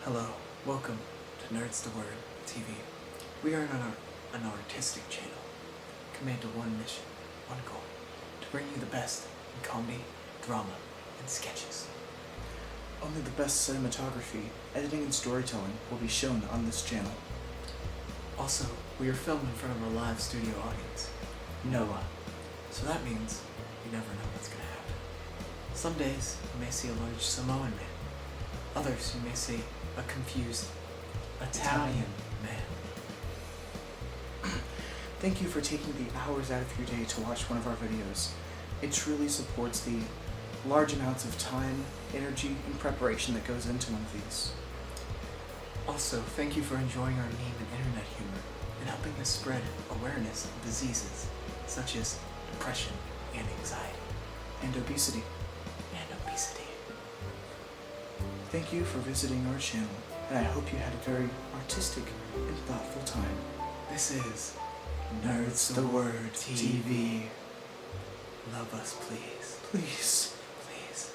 Hello, welcome to Nerds the Word TV. We are an artistic channel, committed to one mission, one goal, to bring you the best in comedy, drama, and sketches. Only the best cinematography, editing, and storytelling will be shown on this channel. Also, we are filmed in front of a live studio audience. Noah. So that means you never know what's going to happen. Some days you may see a large Samoan man. Others you may see a confused Italian man. Thank you for taking the hours out of your day to watch one of our videos. It truly supports the large amounts of time, energy, and preparation that goes into one of these. Also, thank you for enjoying our meme and internet humor and helping us spread awareness of diseases such as depression and anxiety. And obesity. Thank you for visiting our channel, and I hope you had a very artistic and thoughtful time. This is Nerds the Word TV. Love us, please. Please. Please.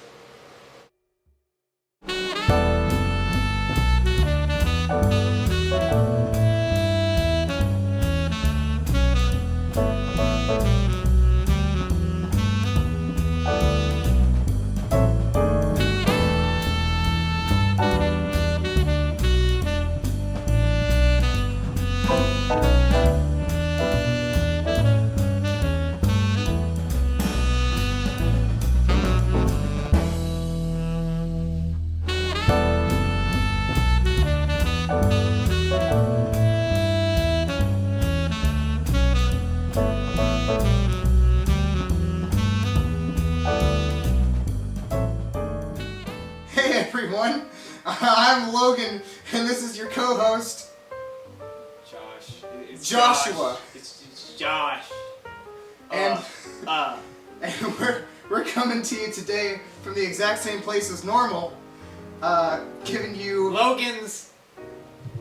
Hey everyone, I'm Logan, and this is your co-host, Josh. It's Joshua. Josh. It's Josh. and we're coming to you today from the exact same place as normal, giving you Logan's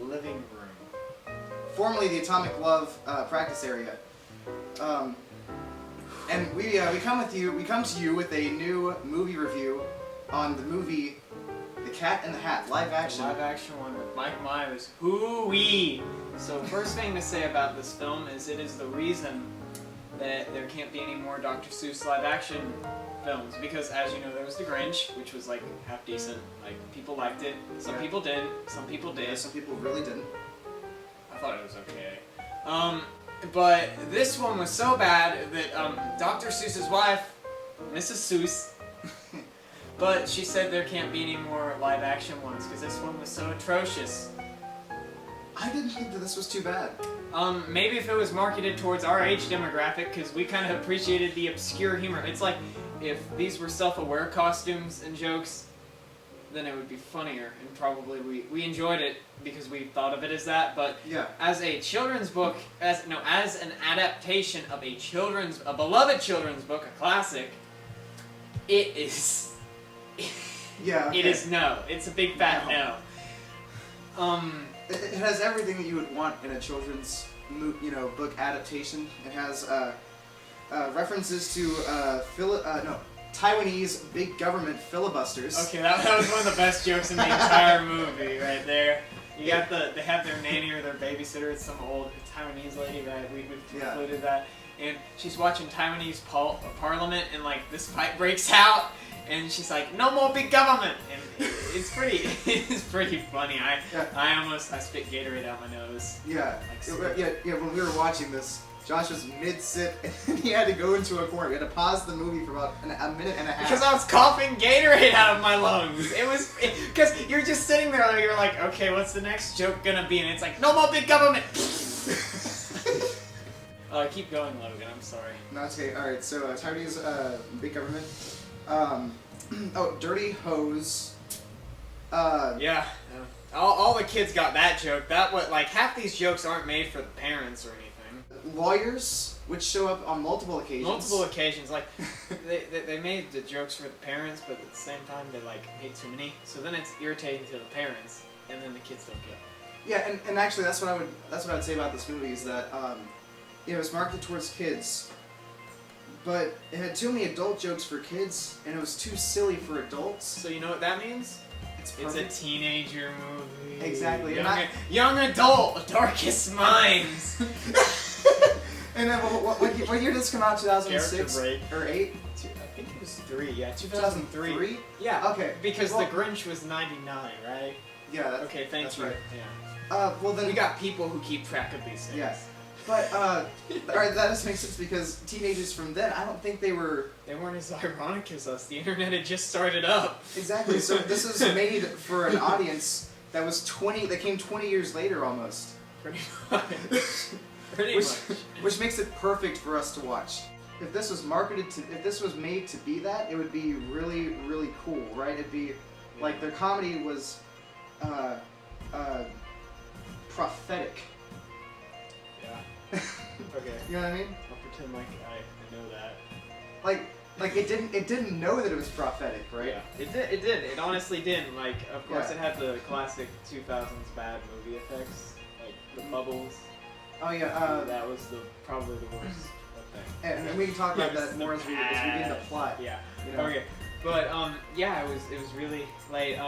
living room. formerly the Atomic Love practice area, and we come to you with a new movie review on the movie The Cat in the Hat, live action. Live action one with Mike Myers. Hoo-wee! So first thing to say about this film is it is the reason that there can't be any more Dr. Seuss live action films, because as you know there was The Grinch, which was like half decent. Like people liked it. Some Yeah. people did. Some people did. Yeah, some people really didn't. I thought it was okay. But this one was so bad that Dr. Seuss's wife, Mrs. Seuss, but she said there can't be any more live action ones because this one was so atrocious. I didn't think that this was too bad. Maybe if it was marketed towards our age demographic, because we kind of appreciated the obscure humor. It's like if these were self-aware costumes and jokes, then it would be funnier, and probably we enjoyed it because we thought of it as that. But Yeah. as a children's book, as an adaptation of a beloved children's book, a classic, it is. Yeah. It is no. It's a big fat no. It has everything that you would want in a children's, book adaptation. It has references to Taiwanese big government filibusters. Okay, that was one of the best jokes in the entire movie, right there. They have their nanny or their babysitter. It's some old Taiwanese lady, right? We've included that, and she's watching Taiwanese Parliament, and like this fight breaks out. And she's like, "No more big government," and it's pretty funny. I spit Gatorade out my nose. Yeah. Like, When we were watching this, Josh was mid-sip, and he had to go into a corner. We had to pause the movie for about a minute and a half. Because I was coughing Gatorade out of my lungs. Because you're just sitting there, you're like, okay, what's the next joke gonna be? And it's like, no more big government. Keep going, Logan. I'm sorry. No, it's okay. All right. So Taiwanese big government. Dirty hose. Yeah. All the kids got that joke. Half these jokes aren't made for the parents or anything. Lawyers, which show up on multiple occasions. Multiple occasions. Like, they made the jokes for the parents, but at the same time they made too many. So then it's irritating to the parents, and then the kids don't get it. Yeah, and actually that's what I would say about this movie is that it was marketed towards kids, but it had too many adult jokes for kids, and it was too silly for adults. So you know what that means? It's It's a perfect. teenager movie. Exactly, and Young adult, darkest minds. And then what year did this come out? 2006 Character break. or 8? I think it was 3. Yeah, 2003. 2003? Yeah. Okay. Because well, the Grinch was 99, right? Yeah. Okay, thank that's you. right. Yeah. Well then We got people who keep track of these things. Yes. But alright, that just makes sense because teenagers from then, I don't think they were They weren't as ironic as us. The internet had just started up. exactly. So this is made for an audience that was 20. That came 20 years later almost. Pretty much. Pretty Which, much. which makes it perfect for us to watch. If this was if this was made to be that, it would be really, really cool, right? It'd be like their comedy was prophetic. Yeah. Okay. You know what I mean? I'll pretend like I know that. Like it didn't know that it was prophetic, right? Yeah. It did. It did. It honestly didn't. Like, of course, Yeah. it had the classic 2000s bad movie effects, like the bubbles. Oh yeah. That was probably the worst thing. And we can talk about It was that more as we get into plot. Yeah. You know? Okay. But yeah, it was really late.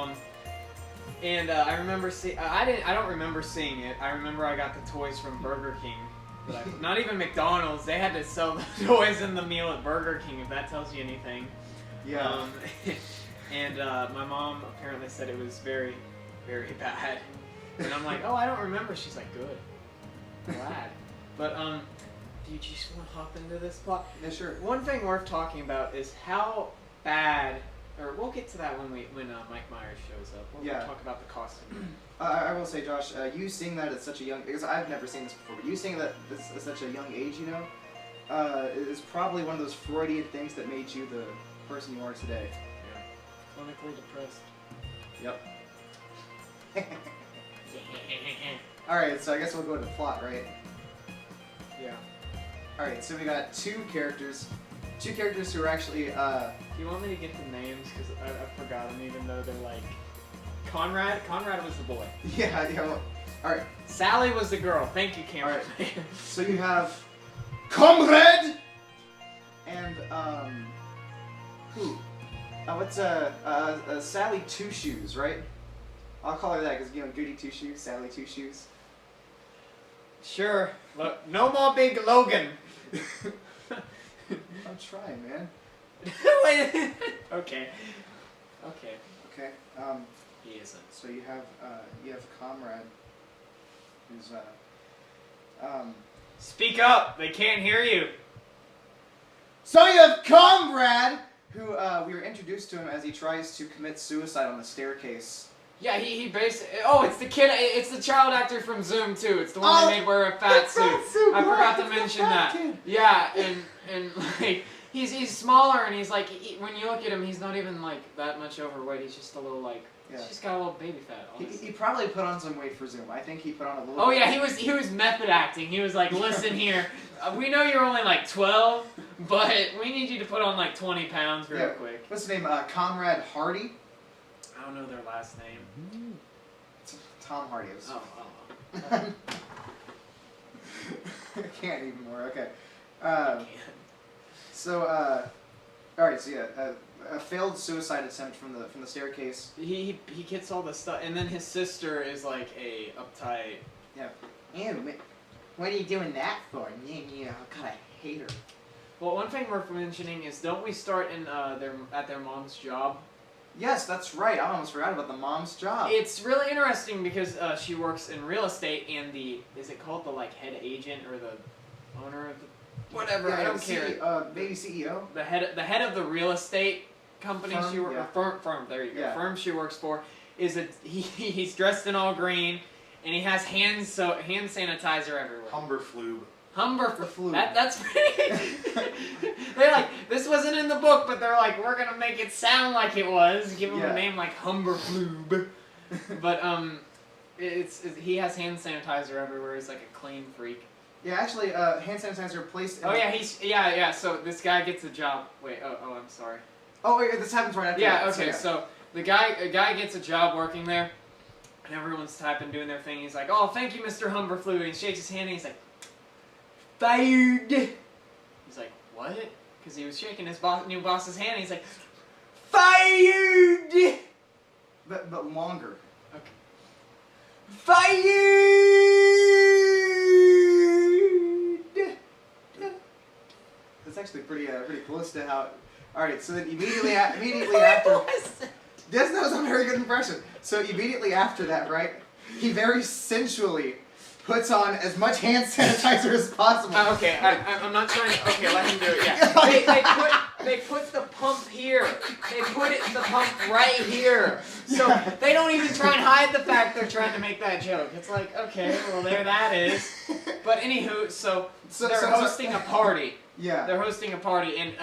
And I remember I don't remember seeing it. I remember I got the toys from Burger King. Not even McDonald's. They had to sell the toys in the meal at Burger King, if that tells you anything. Yeah. And my mom apparently said it was very, very bad. And I'm like, oh, I don't remember. She's like, good. Glad. But do you just want to hop into this plot? Yeah, sure. One thing worth talking about is how bad, or we'll get to that when Mike Myers shows up. We'll talk about the costume. I will say, Josh, you seeing that at such a young, because I've never seen this before, but you seeing that at such a young age, you know, is probably one of those Freudian things that made you the person you are today. Yeah. Clinically depressed. Yep. Alright, so I guess we'll go into plot, right? Yeah. Alright, so we got two characters who are actually, Do you want me to get the names? Because I forgot them, even though they're like... Conrad was the boy. yeah, well, alright. Sally was the girl. Thank you, Cameron. Alright. So you have Comrade and who? What's Sally Two Shoes, right? I'll call her that because you know Goody Two Shoes, Sally Two Shoes. Sure. Look, no more big Logan. I'm trying, man. Wait. Okay. Okay. He isn't. So you have Comrade, who's Speak up. They can't hear you. So you have Comrade, who we were introduced to him as he tries to commit suicide on the staircase. Yeah, he basically. Oh, it's the kid. It's the child actor from Zoom too. It's the one they made wear a fat suit. I forgot to mention that. Kid. Yeah, and like he's smaller and he's like when you look at him, he's not even like that much overweight. He's just a little like he's just got a little baby fat. Honestly. He probably put on some weight for Zoom. I think he put on a little. Oh bit. yeah, he was method acting. He was like, listen here, we know you're only like 12, but we need you to put on like 20 pounds real quick. What's his name? Conrad Hardy. I don't know their last name. It's Tom Hardy. Oh. I can't even more. Okay. I can't. So, all right. So yeah, a failed suicide attempt from the staircase. He gets all the stuff, and then his sister is like a uptight. Yeah. Ew, what are you doing that for? Yeah, God, I hate her. Well, one thing worth mentioning is don't we start in their mom's job? Yes, that's right. I almost forgot about the mom's job. It's really interesting because she works in real estate, and is it called the like head agent or the owner of the whatever? Yeah, I don't care. Maybe CEO. The head of the real estate company Firm, she works firm. There you go. Yeah. Firm she works for he's dressed in all green, and he has hand sanitizer everywhere. Humberflube. That's pretty. They're like, this wasn't in the book, but they're like, we're gonna make it sound like it was. Give him a name like Humberflube. But he has hand sanitizer everywhere. He's like a clean freak. Yeah, actually, hand sanitizer placed. In So this guy gets a job. Wait. Oh, I'm sorry. Oh, wait, this happens right after. Yeah. that, Okay. So a guy gets a job working there, and everyone's doing their thing. He's like, oh, thank you, Mr. Humberflube. And he shakes his hand, and he's like, fired. He's like, what? Because he was shaking his new boss's hand, and he's like, fired! but longer. Okay. Fired! That's actually pretty close to how. All right, so then immediately after. Yes, that was a very good impression. So immediately after that, right, he very sensually puts on as much hand sanitizer as possible. Okay, I'm not trying to. Okay, let him do it. Yeah. They put the pump here. They put the pump right here. So they don't even try and hide the fact they're trying to make that joke. It's like, okay, well there that is. But anywho, so they're hosting a party. Yeah. They're hosting a party, and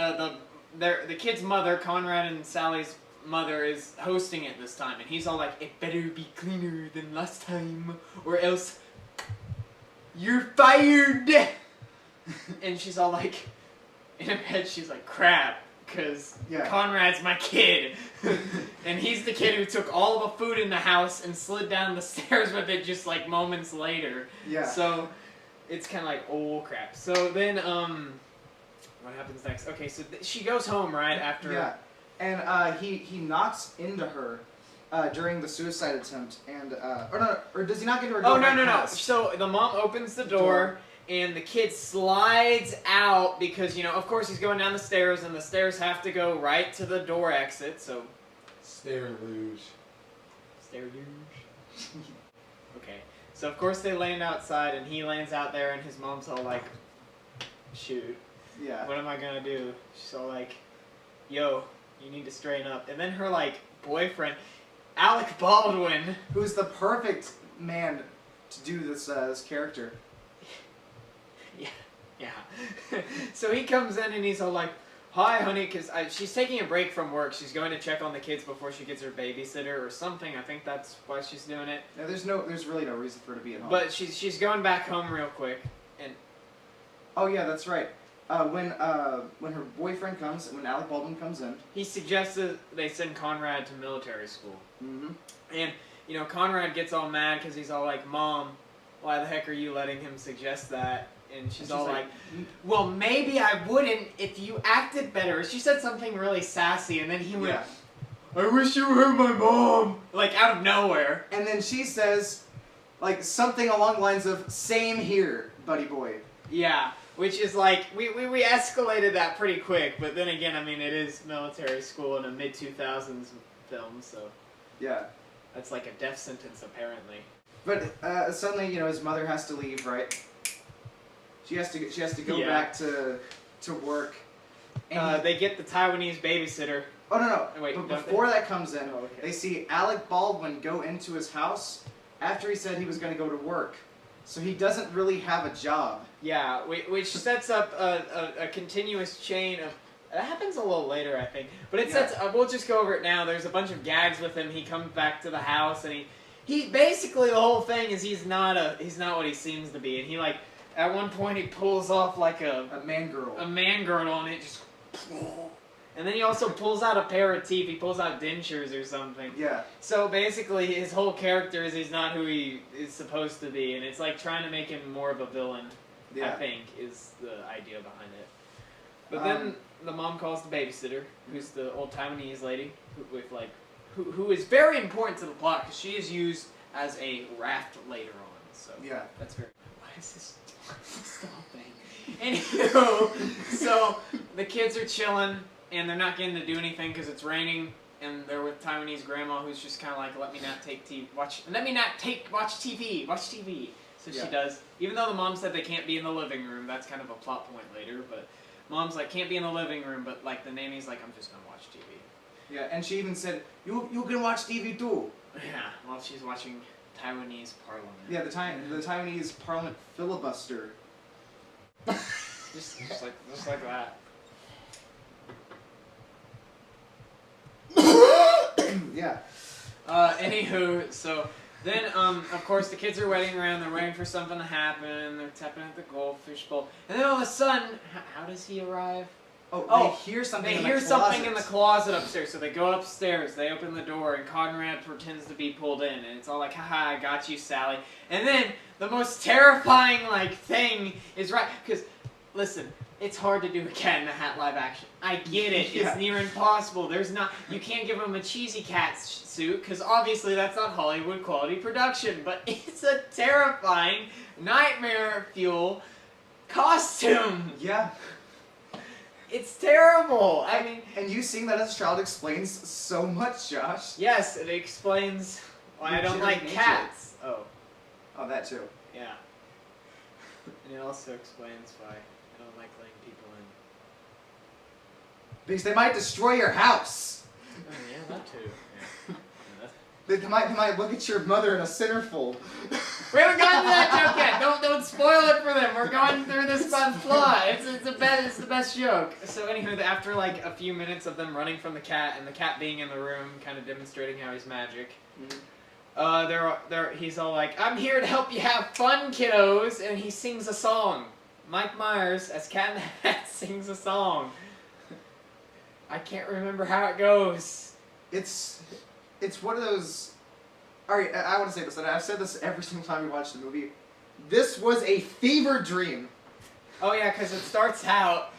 the kid's mother, Conrad and Sally's mother, is hosting it this time, and he's all like, "It better be cleaner than last time, or else you're fired." And she's all like, in her head, she's like, "Crap, because Conrad's my kid." And he's the kid who took all the food in the house and slid down the stairs with it just like moments later. Yeah. So it's kind of like, oh crap. So then, what happens next? Okay, so she goes home, right, after... Yeah, and he knocks into her during the suicide attempt, and or does he not get to her? Oh, no. So the mom opens the door, and the kid slides out because, you know, of course he's going down the stairs, and the stairs have to go right to the door exit, so... Stair luge. Stair luge? Okay, so of course they land outside, and he lands out there, and his mom's all like, shoot. Yeah. What am I gonna do? She's all like, yo, you need to straighten up. And then her, like, boyfriend, Alec Baldwin, who's the perfect man to do this character. Yeah. So he comes in and he's all like, hi, honey, because she's taking a break from work. She's going to check on the kids before she gets her babysitter or something. I think that's why she's doing it. No, there's really no reason for her to be at home. But she's going back home real quick. And oh, yeah, that's right. When her boyfriend comes, when Alec Baldwin comes in, he suggested they send Conrad to military school. Mm-hmm. And, you know, Conrad gets all mad because he's all like, Mom, why the heck are you letting him suggest that? And she's all like, well, maybe I wouldn't if you acted better. She said something really sassy, and then he went, I wish you were my mom. Like, out of nowhere. And then she says, like, something along the lines of, same here, buddy boy. Yeah. Which is like, we escalated that pretty quick, but then again, I mean, it is military school in a mid-2000s film, so... Yeah. That's like a death sentence, apparently. But suddenly, you know, his mother has to leave, right? She has to go back to work. And they get the Taiwanese babysitter. Oh, no. Wait, but before that comes in, they see Alec Baldwin go into his house after he said he was going to go to work. So he doesn't really have a job. Yeah, which sets up a continuous chain of... That happens a little later, I think. But it sets... we'll just go over it now. There's a bunch of gags with him. He comes back to the house, and he basically, the whole thing is he's not what he seems to be. And he, like, at one point he pulls off, like, a man girdle. A man girdle, and it just... And then he also pulls out a pair of teeth. He pulls out dentures or something. Yeah. So basically, his whole character is he's not who he is supposed to be, and it's like trying to make him more of a villain. I think is the idea behind it. But then the mom calls the babysitter, who's the old Taiwanese lady, who is very important to the plot because she is used as a raft later on. So that's very. Why is this stopping? Anywho, so the kids are chilling. And they're not getting to do anything because it's raining, and they're with Taiwanese grandma, who's just kind of like, watch TV. So she does. Even though the mom said they can't be in the living room, that's kind of a plot point later. But mom's like, can't be in the living room, but like the nanny's like, I'm just gonna watch TV. Yeah, and she even said, you can watch TV too. Yeah, while she's watching Taiwanese Parliament. Yeah, the Taiwanese Parliament filibuster. just like that. Yeah. Anywho, so then, of course, the kids are waiting around. They're waiting for something to happen. They're tapping at the goldfish bowl. And then all of a sudden, how does he arrive? They hear something in the closet. Something in the closet upstairs. So they go upstairs. They open the door, and Conrad pretends to be pulled in. And it's all like, haha, I got you, Sally. And then the most terrifying, like, thing is because Listen, it's hard to do a Cat in the Hat live action. I get it. Yeah. It's near impossible. You can't give him a cheesy cat suit because obviously that's not Hollywood quality production. But it's a terrifying nightmare fuel costume. Yeah. It's terrible. I mean, And you seeing that as a child explains so much, Josh. yes, it explains why I don't like Legitimate cats. Oh, Oh, that too. yeah. And it also explains why I don't like letting people in. Because they might destroy your house. Oh, yeah, that too. Yeah. They might look at your mother in a centerfold. We haven't gotten to that joke yet. Don't spoil it for them. We're going through this fun plot. It's the best joke. So anywho, after like a few minutes of them running from the cat and the cat being in the room, kind of demonstrating how he's magic. He's all like, "I'm here to help you have fun, kiddos," and he sings a song. Mike Myers, as Cat in the Hat, sings a song. I can't remember how it goes. It's one of those. Alright, I want to say this, and I've said this every single time we watch the movie. This was a fever dream. Oh yeah, because it starts out,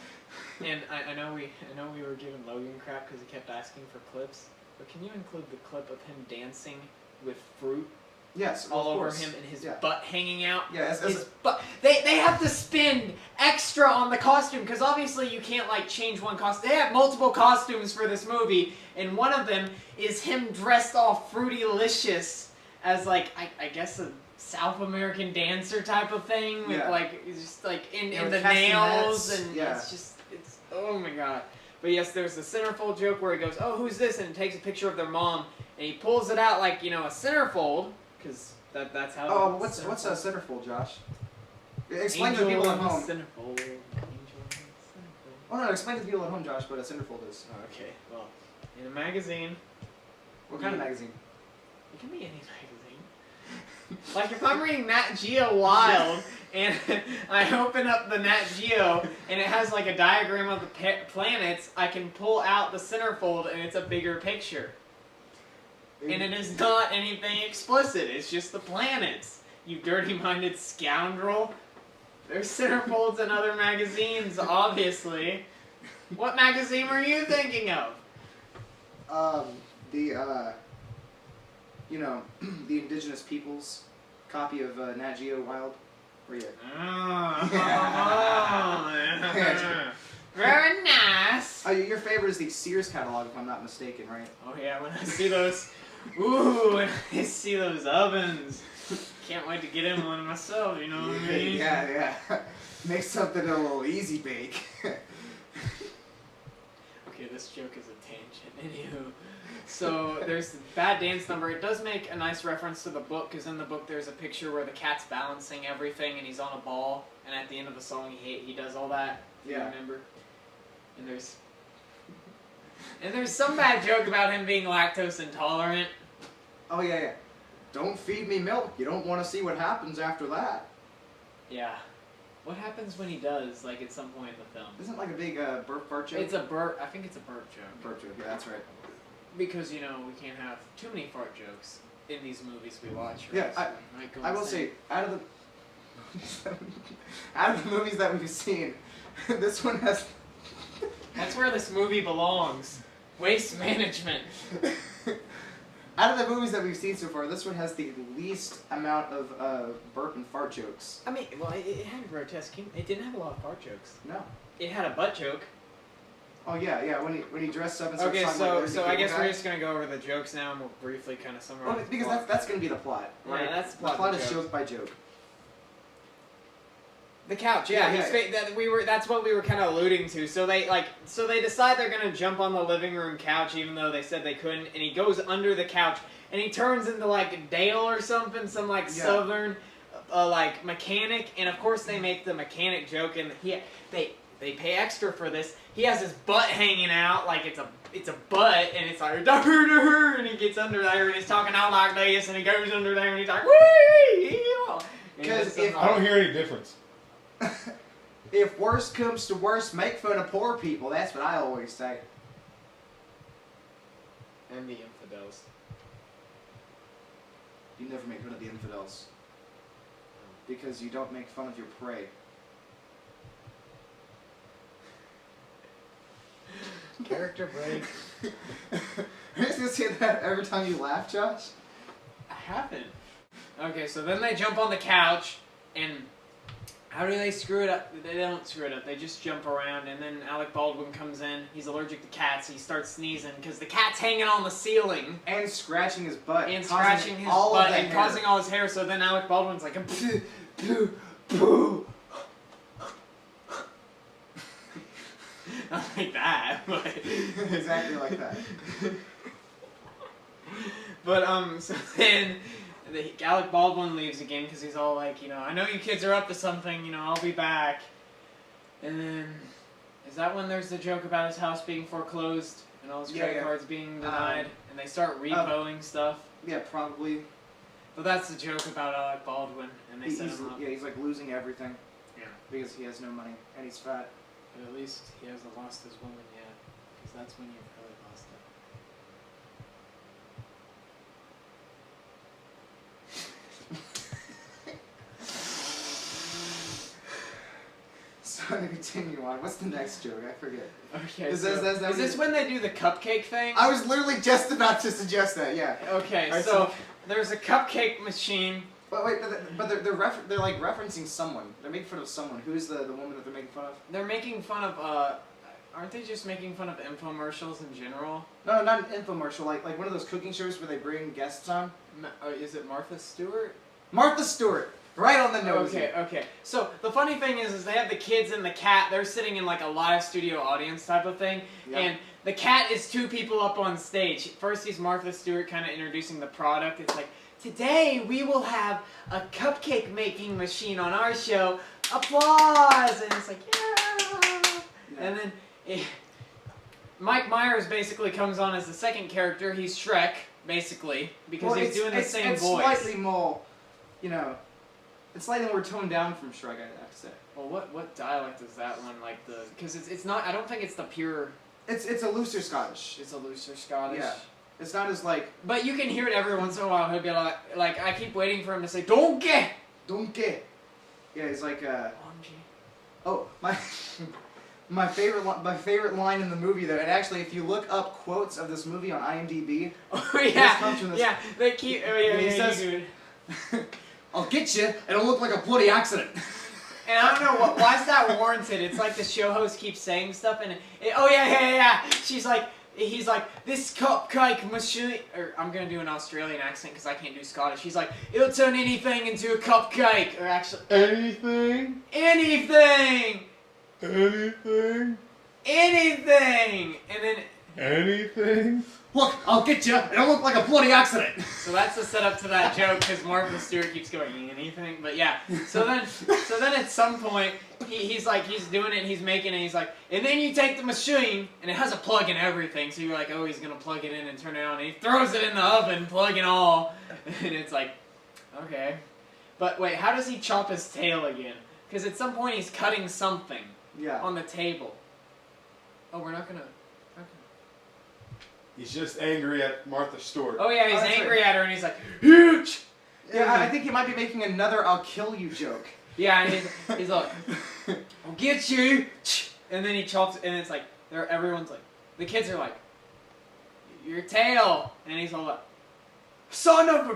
and I know we were giving Logan crap because he kept asking for clips, but can you include the clip of him dancing with fruit Yes, all of over course. him and his Yeah. butt hanging out? Yeah, His butt. They have to spend extra on the costume because obviously you can't like change one costume. They have multiple costumes for this movie, and one of them is him dressed all fruity-licious as like I guess a South American dancer type of thing with Yeah. like just like in with the nails castanets. and Yeah. it's oh my god. But yes, there's the centerfold joke where he goes, "Oh, who's this?" and he takes a picture of their mom and he pulls it out like, you know, a centerfold because that's how. Oh, what's a centerfold, Josh? Explain to the people at home. Centerfold. Angel Oh no, explain to the people at home, Josh, what a centerfold is. Oh, okay, well, in a magazine, What kind of magazine? it can be any magazine. Like if I'm reading Nat Geo Wild and I open up the Nat Geo and it has like a diagram of the planets, I can pull out the centerfold and it's a bigger picture. And it is not anything explicit, it's just the planets. You dirty-minded scoundrel. There's centerfolds in other magazines, obviously. What magazine were you thinking of? The indigenous peoples copy of Nat Geo Wild. Where you? Very nice. Oh, your favorite is the Sears catalog, if I'm not mistaken, right? Oh yeah, when I see those, when I see those ovens, can't wait to get in one myself. You know what I mean? Yeah. Make something a little easy bake. Okay, this joke is a tangent. Anywho, so there's the bad dance number. It does make a nice reference to the book, because in the book there's a picture where the cat's balancing everything and he's on a ball, and at the end of the song he does all that. If you remember. And there's some bad joke about him being lactose intolerant. Oh yeah. Don't feed me milk. You don't want to see what happens after that. Yeah. What happens when he does, like at some point in the film? Isn't it like a big burp fart joke? It's a burp. I think it's a burp joke. Burp joke. Yeah, that's right. Because, you know, we can't have too many fart jokes in these movies we watch. Right? Yeah, So we might go I will insane. say, out of the movies that we've seen, this one has. That's where this movie belongs. Waste management. Out of the movies that we've seen so far, this one has the least amount of burp and fart jokes. I mean, well, it had grotesque humor. It didn't have a lot of fart jokes. No. It had a butt joke. Oh yeah. When he dressed up and starts Okay, talking like so I guess guy. we're just gonna go over the jokes now, and we'll briefly kind of summarize. Well, because the plot. that's gonna be the plot, right? Yeah, that's the the plot. plot of the is jokes. joke by joke. The couch, Yeah, that's what we were kind of alluding to. So they decide they're gonna jump on the living room couch, even though they said they couldn't. And he goes under the couch, and he turns into like Dale or something, some like southern, like mechanic. And of course they make the mechanic joke, and they pay extra for this. He has his butt hanging out like it's a butt, and it's like and he gets under there, and he's talking out like this, and he goes under there, and he's like wee. Because I don't hear any difference. if worst comes to worst, make fun of poor people. That's what I always say. And the infidels. You never make fun of the infidels. Because you don't make fun of your prey. Character break. Are you just gonna say that every time you laugh, Josh? I haven't. Okay, so then they jump on the couch, and how do they screw it up? They don't screw it up. They just jump around, and then Alec Baldwin comes in. He's allergic to cats. He starts sneezing because the cat's hanging on the ceiling. And scratching his butt. And causing scratching his all of butt the and hair. causing all his hair. So then Alec Baldwin's like, poo, poo, poo. Not like that, but Exactly like that. But so then Alec Baldwin leaves again because he's all like, I know you kids are up to something. I'll be back. And then is that when there's the joke about his house being foreclosed and all his credit cards being denied, and they start repoing stuff? Yeah, probably. But that's the joke about Alec Baldwin, and they set him up. Yeah, he's like losing everything. Yeah. Because he has no money and he's fat. But at least he hasn't lost his woman yet, because that's when you've really lost it. So to continue on, what's the next joke? I forget. Okay, Is so this when they do the cupcake thing? I was literally just about to suggest that. Yeah. Okay, Alright, so there's a cupcake machine. But wait, but they're like referencing someone. They're making fun of someone. Who's the woman that they're making fun of? They're making fun of, aren't they just making fun of infomercials in general? No, not an infomercial. Like one of those cooking shows where they bring guests on. Is it Martha Stewart? Martha Stewart. Right on the nose. Okay. So the funny thing is they have the kids and the cat. They're sitting in like a live studio audience type of thing, and the cat is two people up on stage. First, he's Martha Stewart, kind of introducing the product. It's like, today we will have a cupcake making machine on our show. Applause! And it's like, yeah. And then Mike Meyers basically comes on as the second character. He's Shrek, basically, because he's doing the same it's voice. Slightly more, it's slightly more toned down from Shrek, I have to say. Well, what dialect is that one? Like because it's not. I don't think it's the pure. It's a looser Scottish. It's a looser Scottish. Yeah. It's not as like. But you can hear it every once in a while. He'll be like I keep waiting for him to say donkey. Donkey. Yeah, he's like Donkey. Oh, my favorite line in the movie though, and actually if you look up quotes of this movie on IMDb, Oh this comes from yeah, this. yeah. They keep. Oh yeah, He yeah. says- You do it. I'll get you. It'll look like a bloody accident. And I don't know why is that warranted. It's like the show host keeps saying stuff, and oh yeah. He's like, this cupcake machine, or I'm gonna do an Australian accent because I can't do Scottish. He's like, it'll turn anything into a cupcake, or actually Anything? anything, Anything? and then Anything? Look, I'll get you. It'll look like a bloody accident. so that's the setup to that joke because Martha Stewart keeps going anything, but yeah. So then at some point he's doing it, and he's making it, and he's like, and then you take the machine, and it has a plug in everything, so you're like, oh, he's gonna plug it in and turn it on, and he throws it in the oven, plug and all, and it's like, okay. But wait, how does he chop his tail again? Because at some point he's cutting something Yeah. on the table. Oh, we're not gonna. He's just angry at Martha Stewart. Oh yeah, he's Oh, that's angry right. at her, and he's like, huge. Yeah, I think he might be making another "I'll kill you" joke. Yeah, and he's like, I'll get you, and then he chops, and it's like, everyone's like, the kids are like, your tail, and he's all like, son of a,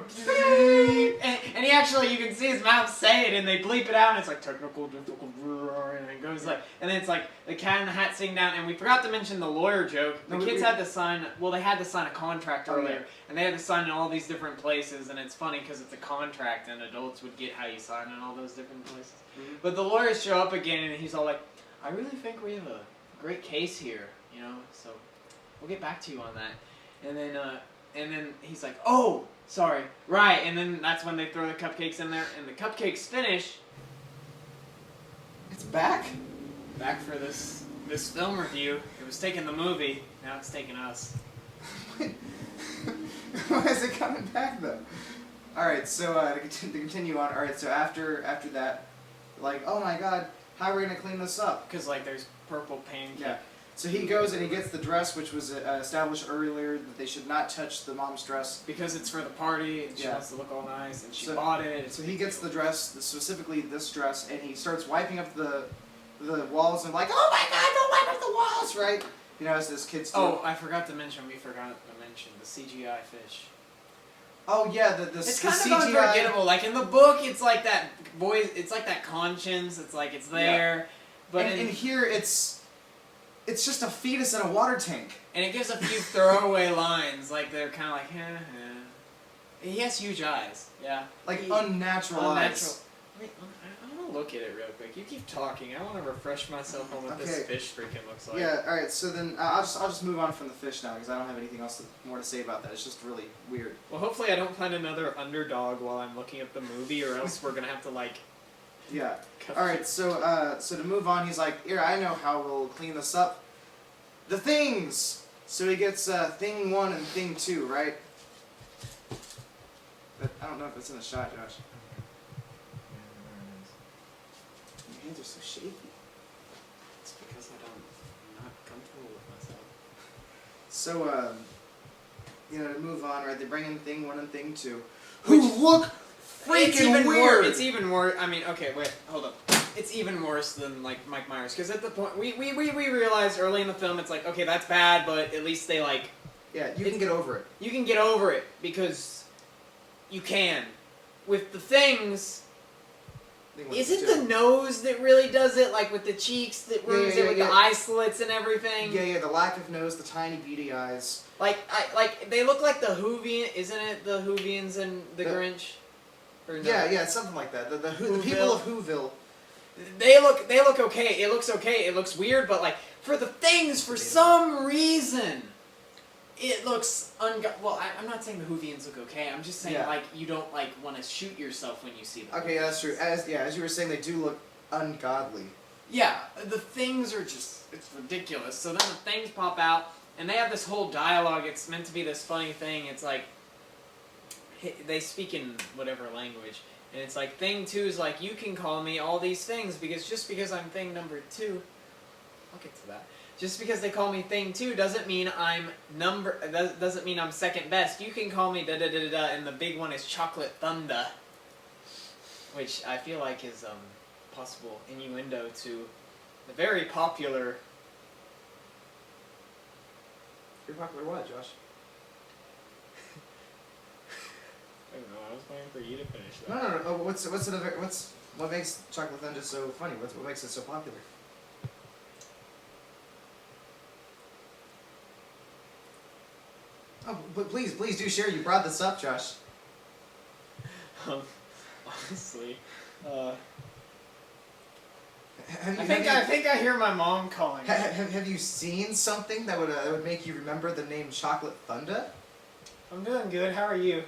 and he actually, you can see his mouth say it, and they bleep it out, and it's like, technical difficult, and it goes like, and then it's like, the Cat in the Hat sing down, and we forgot to mention the lawyer joke. The kids had to sign, they had to sign a contract earlier, and they had to sign in all these different places, and it's funny because it's a contract, and adults would get how you sign in all those different places. Mhm. But the lawyers show up again, and he's all like, I really think we have a great case here, so we'll get back to you on that. And then he's like, oh, sorry, right, and then that's when they throw the cupcakes in there, and the cupcakes finish. It's back. Back for this film review. It was taking the movie, now it's taking us. Why is it coming back though? All right, so to continue on. All right, so after that, like, oh my God, how are we gonna clean this up? Because, there's purple pancake. Yeah. So he goes and he gets the dress, which was established earlier that they should not touch the mom's dress. Because it's for the party, and she Yeah. wants to look all nice, and she So- bought it. So he gets the dress, specifically this dress, and he starts wiping up the walls and like, oh my God, don't wipe up the walls, right? You know, as those kids do. Oh, I forgot to mention. We forgot to mention the CGI fish. Oh yeah, the It's the kind of CGI. unforgettable. Like in the book, it's like that voice. It's like that conscience. It's like it's there, but and here it's just a fetus in a water tank. and it gives a few throwaway lines. Like they're kind of like, He has huge eyes. Yeah. Like He- unnatural eyes. Wait, I want to look at it real quick. You keep talking. I want to refresh myself on what this Okay. fish freaking looks like. Yeah. All right. So then I'll just move on from the fish now because I don't have anything else more to say about that. It's just really weird. Well, hopefully I don't find another underdog while I'm looking at the movie, or else we're gonna have to like. Yeah. cut All right. So so to move on, he's like, here, I know how we'll clean this up. The things. So he gets thing 1 and thing 2, right? But I don't know if it's in the shot, Josh. Your hands are so shaky. It's because I'm not comfortable with myself. So, you know, to move on, right? They bring in thing 1 and thing 2, Which- who look It's freaking even weird. It's even worse. I mean, okay, wait, hold up. It's even worse than like Mike Myers, because at the point we realized early in the film, it's like, okay, that's bad, but at least they like Yeah, you can get over it. you can get over it because you can. With the things, Thing 1 is and it 2. the nose that really does it? Like with the cheeks that ruins it with the eye slits and everything. Yeah, the lack of nose, the tiny beady eyes. Like they look like the Whovian, isn't it? The Whovians and the Grinch. Or no? Yeah, it's something like that. The people of Whoville. They look okay. It looks okay. It looks weird, but like for the things, for some reason, it looks well. I'm not saying the Whovians look okay. I'm just saying like you don't like want to shoot yourself when you see them. Okay, yeah, that's true. As you were saying, they do look ungodly. Yeah, the things are it's ridiculous. So then the things pop out, and they have this whole dialogue. It's meant to be this funny thing. It's like they speak in whatever language. And it's like, thing 2 is like, you can call me all these things, because just because I'm thing number 2, I'll get to that. Just because they call me thing 2 doesn't mean I'm doesn't mean I'm second best. You can call me da da da da, and the big one is Chocolate Thunder, which I feel like is possible innuendo to the very popular. Very popular what, Josh? I don't know. I was waiting for you to finish that. No. Oh, what makes Chocolate Thunder so funny? What makes it so popular? Oh, but please do share. You brought this up, Josh. Honestly, Have you, I think I hear my mom calling. have you seen something that would make you remember the name Chocolate Thunder? I'm doing good. How are you?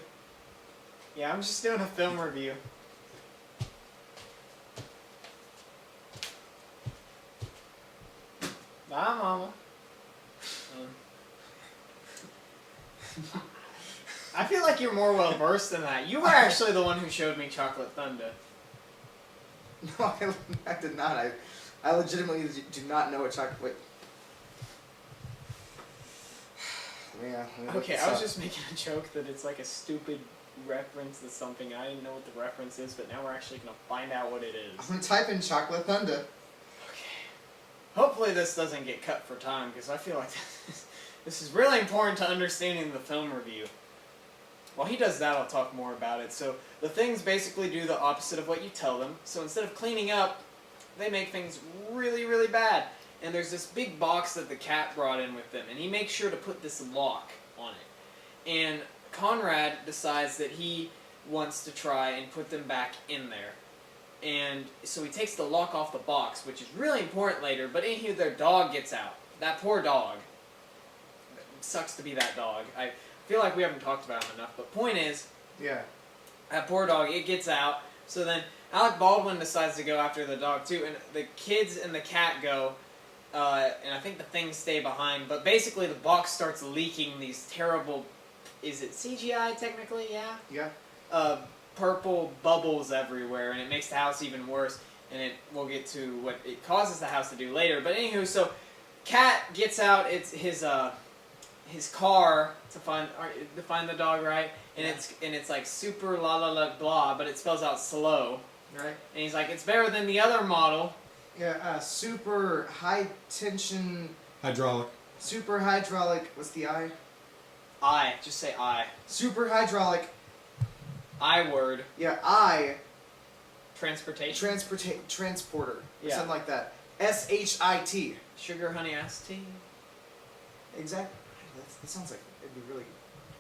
Yeah, I'm just doing a film review. Bye, Mama. I feel like you're more well versed than that. You were actually the one who showed me Chocolate Thunder. No, I did not. I legitimately do not know what chocolate. Wait. Yeah. Okay, I was just making a joke that it's like a stupid reference to something. I didn't know what the reference is, but now we're actually going to find out what it is. I'm gonna type in Chocolate Thunder. Okay. Hopefully this doesn't get cut for time, because I feel like this is really important to understanding the film review. While he does that, I'll talk more about it. So the things basically do the opposite of what you tell them. So instead of cleaning up, they make things really, really bad. And there's this big box that the cat brought in with them, and he makes sure to put this lock on it. And Conrad decides that he wants to try and put them back in there. And so he takes the lock off the box, which is really important later, but in here their dog gets out. That poor dog. It sucks to be that dog. I feel like we haven't talked about him enough, but point is, Yeah. that poor dog, it gets out. So then Alec Baldwin decides to go after the dog too, and the kids and the cat go, and I think the things stay behind, but basically the box starts leaking these terrible, is it CGI technically? Yeah? Yeah. Purple bubbles everywhere, and it makes the house even worse, and we'll get to what it causes the house to do later. But anywho, so Cat gets out his car to find the dog, right? And it's like super la la la blah, but it spells out slow, Right. and he's like, it's better than the other model. Yeah. Super high tension. Hydraulic. Super hydraulic. What's the I? I. Just say I. Super hydraulic. I word. Yeah, I. Transportation. Transporter. Or Yeah. something like that. SHIT. Sugar honey iced tea. Exactly. That sounds like it'd be really,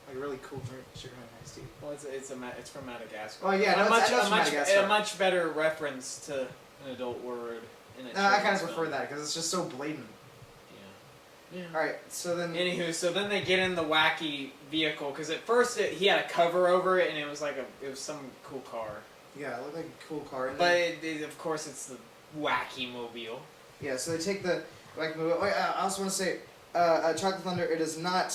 like a really cool drink. Sugar honey iced tea. Well, it's from Madagascar. Oh yeah, no, that's from Madagascar. a much better reference to an adult word. I kind of prefer that because it's just so blatant. Yeah. All right, so then. Anywho, so then they get in the wacky vehicle because at first he had a cover over it and it was like it was some cool car. Yeah, it looked like a cool car. And But of course it's the wacky mobile. yeah, so they take the like. Oh, yeah, I also want to say, Chocolate Thunder. It is not.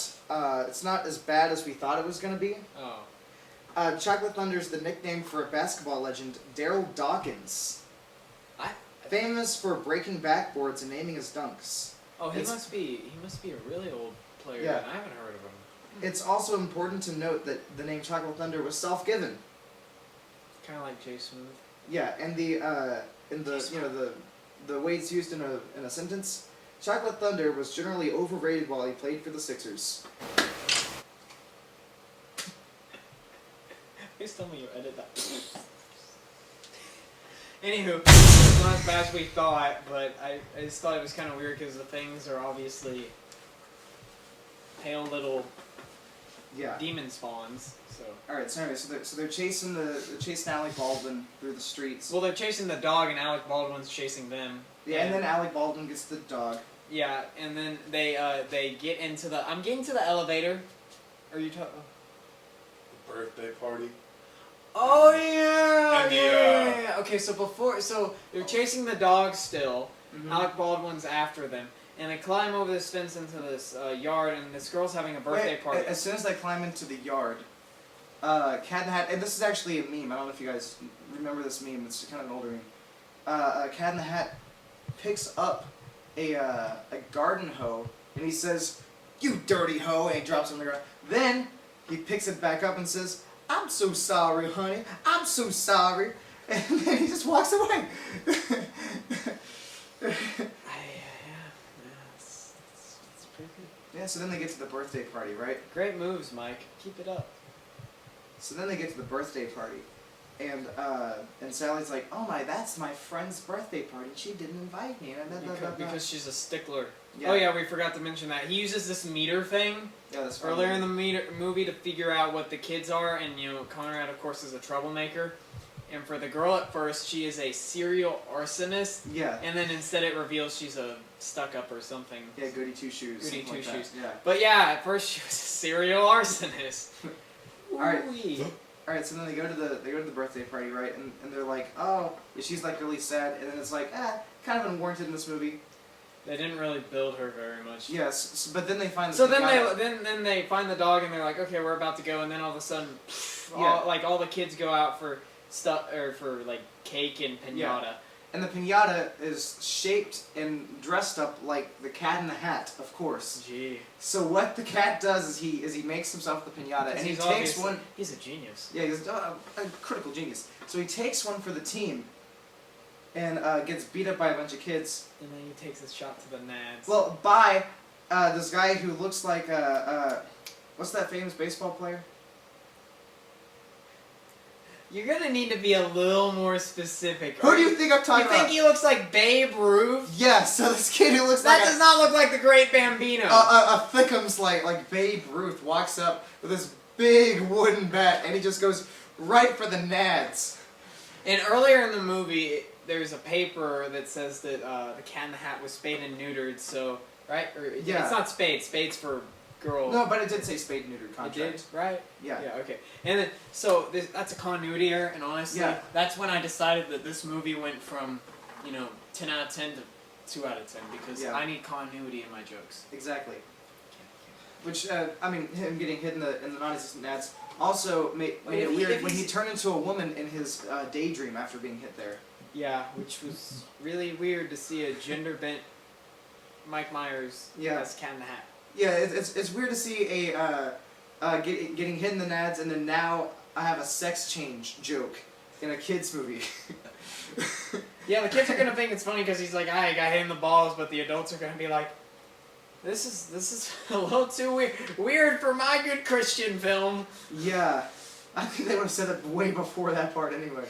It's not as bad as we thought it was gonna be. Oh. Chocolate Thunder is the nickname for a basketball legend, Daryl Dawkins, famous for breaking backboards and naming his dunks. Oh, he must be a really old player. Yeah. And I haven't heard of him. It's also important to note that the name Chocolate Thunder was self-given. Kind of like Jay Smooth. Yeah, and the way it's used in a sentence, Chocolate Thunder was generally overrated while he played for the Sixers. Please tell me you edit that. Anywho, it's not as bad as we thought, but I just thought it was kind of weird because the things are obviously pale little Yeah. demon spawns. So. All right. So anyway, so they're chasing Alec Baldwin through the streets. Well, they're chasing the dog, and Alec Baldwin's chasing them. Yeah, and then Alec Baldwin gets the dog. Yeah, and then they get into the. I'm getting to the elevator. Are you talking? Birthday party. Oh yeah, And yeah. Okay, so they're chasing the dog still. Mhm. Alec Baldwin's after them, and they climb over this fence into this yard, and this girl's having a birthday Wait, party. As soon as they climb into the yard, Cat in the Hat, and this is actually a meme. I don't know if you guys remember this meme. It's kind of an older meme. Cat in the Hat picks up a garden hoe, and he says, "You dirty hoe," and he drops it on the ground. Then he picks it back up and says, "I'm so sorry, honey. I'm so sorry." And then he just walks away. It's pretty good. Yeah, so then they get to the birthday party, right? Great moves, Mike. Keep it up. So then they get to the birthday party, and Sally's like, "Oh my, that's my friend's birthday party. She didn't invite me." Because she's a stickler. Yeah. Oh yeah, we forgot to mention that. He uses this meter thing Yeah, that's fine. earlier in the movie to figure out what the kids are, and Conrad, of course, is a troublemaker. And for the girl at first, she is a serial arsonist, Yeah. and then instead it reveals she's a stuck-up or something. Yeah, goody two shoes. Goody something like two that. shoes. Yeah. But yeah, at first she was a serial arsonist. Alright. Ooh-wee. All right, so then they go to the birthday party, right? And they're like, "Oh," she's like really sad, and then it's like, kind of unwarranted in this movie. They didn't really build her very much. Yes, but then they find. So then they find the dog and they're like, okay, we're about to go, and then all of a sudden, all the kids go out for stuff or for like cake and pinata. Yeah. And the pinata is shaped and dressed up like the Cat in the Hat, of course. Gee. So what the cat does is he makes himself the pinata, and he takes one. He's a genius. Yeah, he's a critical genius. So he takes one for the team, and gets beat up by a bunch of kids. And then he takes a shot to the nads. Well, by this guy who looks like what's that famous baseball player? You're gonna need to be a little more specific. Who do you think I'm talking You think about? he looks like Babe Ruth? Yeah, so this kid who looks That like does not look like the Great Bambino. a Thickums like Babe Ruth walks up with this big wooden bat, and he just goes right for the nads. And earlier in the movie, there's a paper that says that the Cat in the Hat was spayed and neutered. So right? Or, Yeah. It's not spade. Spade's for girl. No, but it did say spade neutered It contract. did, right? Yeah. Yeah, okay. And then, so that's a continuity error, and honestly, Yeah. that's when I decided that this movie went from, 10 out of 10 to 2 out of 10, because Yeah. I need continuity in my jokes. Exactly. Which him getting hit in the non-existent nads also made it weird when he turned into a woman in his daydream after being hit there. Yeah, which was really weird to see a gender-bent Mike Meyers as Cat in the Hat. Yeah, it's weird to see a getting hit in the nads, and then now I have a sex change joke in a kids movie. Yeah, the kids are gonna think it's funny because he's like, I got hit in the balls, but the adults are gonna be like, This is a little too weird for my good Christian film. Yeah, I think they would have said it way before that part anyway.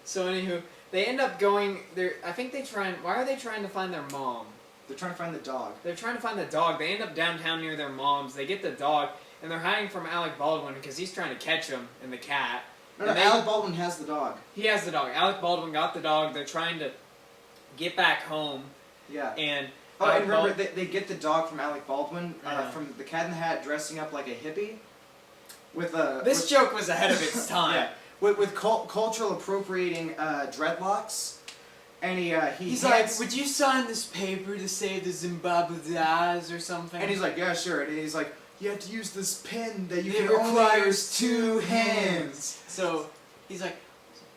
So anywho, they end up going there. I think they try and. Why are they trying to find their mom? They're trying to find the dog. They're trying to find the dog. They end up downtown near their mom's. They get the dog, and they're hiding from Alec Baldwin because he's trying to catch him and the cat. No, And Alec Baldwin has the dog. He has the dog. Alec Baldwin got the dog. They're trying to get back home. Yeah. And oh, and remember, they get the dog from Alec Baldwin, Yeah. from the Cat in the Hat dressing up like a hippie. With a... This joke was ahead of its time. Yeah. With cultural appropriating dreadlocks. And He's like, would you sign this paper to say the Zimbabweans or something? And he's like, yeah, sure. And he's like, you have to use this pen that you It can only requires use 2 hands. So he's like,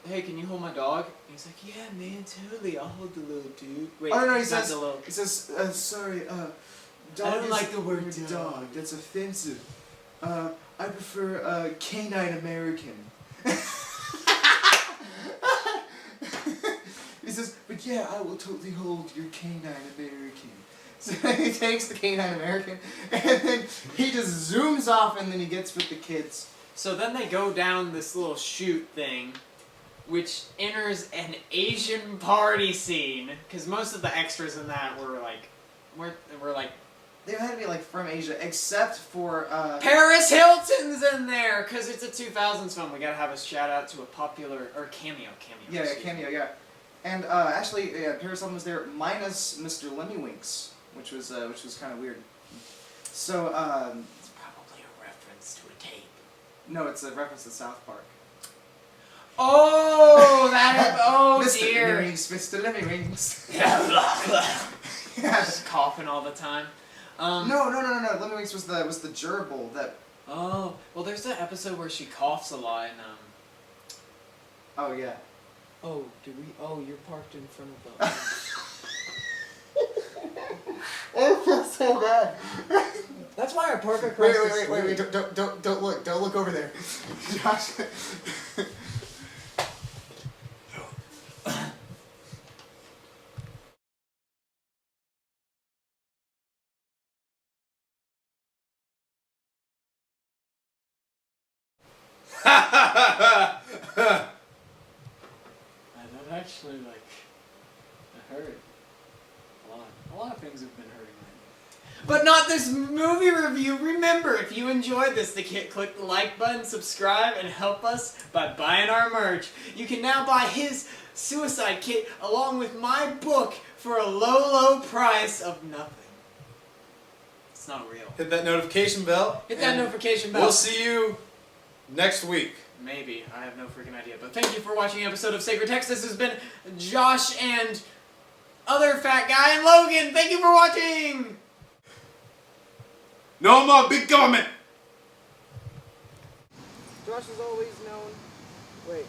hey, can you hold my dog? And he's like, yeah, man, totally. I'll hold the little dude. Wait, Oh, no, he not says, the little. sorry, dog I don't is like the word dog. dog. That's offensive. I prefer, canine American. He says, but yeah, I will totally hold your canine American. So he takes the canine American, and then he just zooms off, and then he gets with the kids. So then they go down this little chute thing, which enters an Asian party scene, because most of the extras in that were like They had to be like from Asia, except for Paris Hilton's in there, because it's a 2000s film. We gotta have a shout out to a popular or cameo. Yeah, excuse me. cameo, yeah. And actually, Paris Hilton was there minus Mr. Lemmywinks, which was kind of weird. So It's probably a reference to a tape. no, it's a reference to South Park. Oh, oh Mr. dear. Lemmywinks, Mr. Lemmywinks. Yeah. Just coughing all the time. No. Lemmywinks was the gerbil that. Oh, well, there's that episode where she coughs a lot, and Oh yeah. Oh, you're parked in front of the. I feel so bad. That's why I park across the street. Wait! Don't look over there, Josh. That actually, it hurt a lot. A lot of things have been hurting lately. But not this movie review. Remember, if you enjoyed this, click the like button, subscribe, and help us by buying our merch. You can now buy his suicide kit along with my book for a low price of nothing. It's not real. Hit that notification bell. Hit that and notification bell. We'll see you next week. Maybe. I have no freaking idea. But thank you for watching an episode of Sacred Text. This has been Josh and other fat guy and Logan. Thank you for watching! No more big government! Josh is always known. Wait.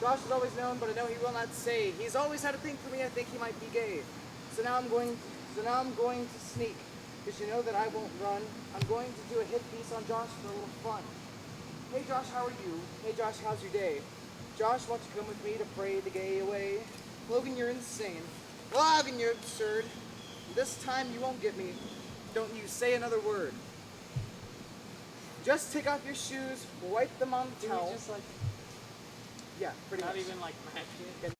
Josh is always known, but I know he will not say. He's always had a thing for me. I think he might be gay. So now I'm going to sneak. Because you know that I won't run. I'm going to do a hit piece on Josh for a little fun. Hey Josh, how are you? Hey Josh, how's your day? Josh, why don't you come with me to pray the gay away? Logan, you're insane. Logan, you're absurd. This time you won't get me. Don't you say another word. Just take off your shoes, wipe them on the towel. Just Yeah, pretty much. not even like magic.